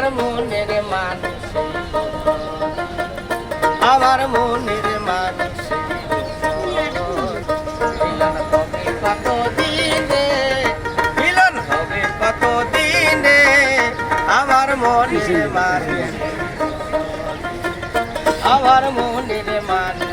আমার মনের মানুষ, আমার মনের মানুষ মিলন হবে কত দিনে, মিলন হবে কত দিনে আমার মনের মানুষ, আমার মনের মানুষ।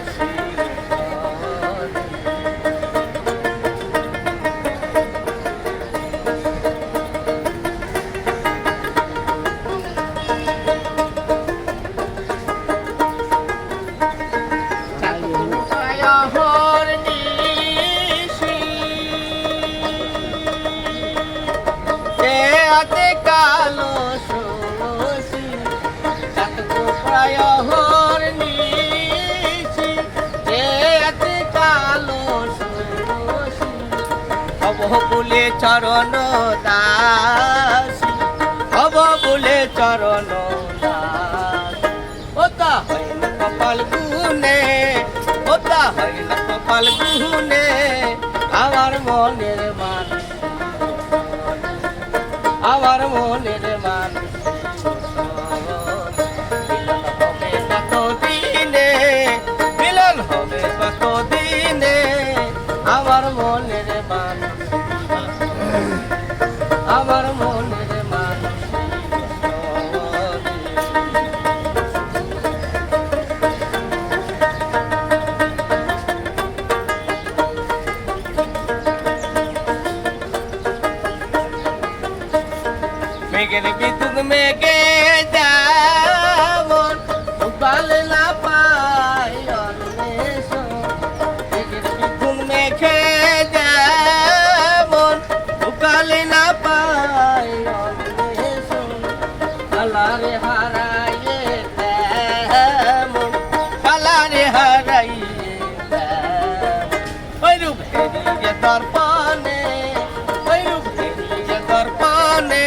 কালো সরসি চাতকো প্রায় হর নিশি, এতে কালো সরসি হব বলে চরণ দাসী, হব বলে চরণ দাসী। ওটা হয় না কপাল গুনে, ওটা হয় না কপাল গুনে আমার মনের মানুষ, আমার মনের মানুষ মিলন হবে কত দিনে, মিলন হবে কত দিনে আমার মনের মানুষ, আমার মনের মানুষ। মেঘের বিদ্যুৎ মেঘে যেমন উপাল না পায় অন্বেষণ, মেঘের বিদ্যুৎ মেঘে যেমন উপাল না পায় অন্বেষণ, কালারে হারাইয়ে তেমন, কালারে হারাইয়ে তেমন ওই রূপ হেরিয়ে দর্পণে, ওই রূপ হেরিয়ে দর্পণে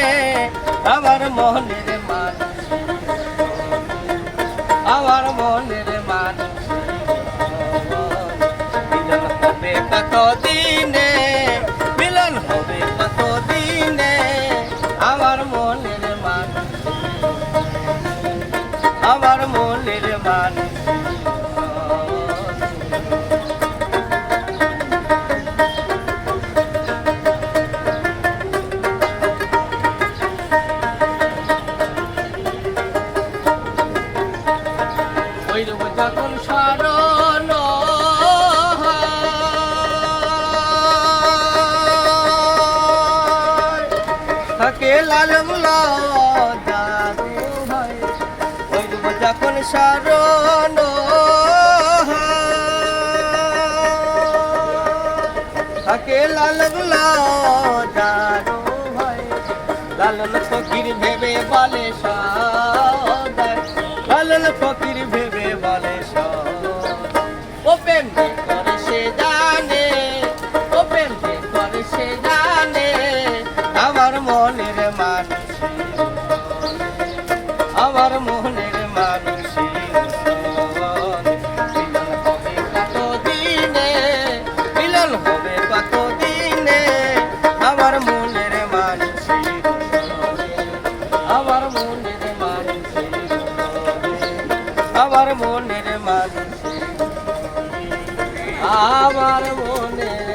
আমার মনের মানুষ, আমার মনের মানুষ মিলন হবে কত দিনে, মিলন হবে কত দিনে আমার মনের মানুষ, আমার মনের মানুষ। যখন স্মরণ থাকে লালন দাদু হয়, ওই যখন স্মরণ থাকে লালন দাদু হয়, লালন ফকির ভেবে বলে সদাই, লালন ফকির ভেবে বলে ও প্রেম করে সে জানে, ও প্রেম করে সে জানে আমার মনের মানুষ, আমার মনের মানুষ মিলন হবে কত দিনে, মিলন হবে কত দিনে আমার মনের মানুষ, আমার মনের মানুষ, আমার মনের মানুষ, আমার মনের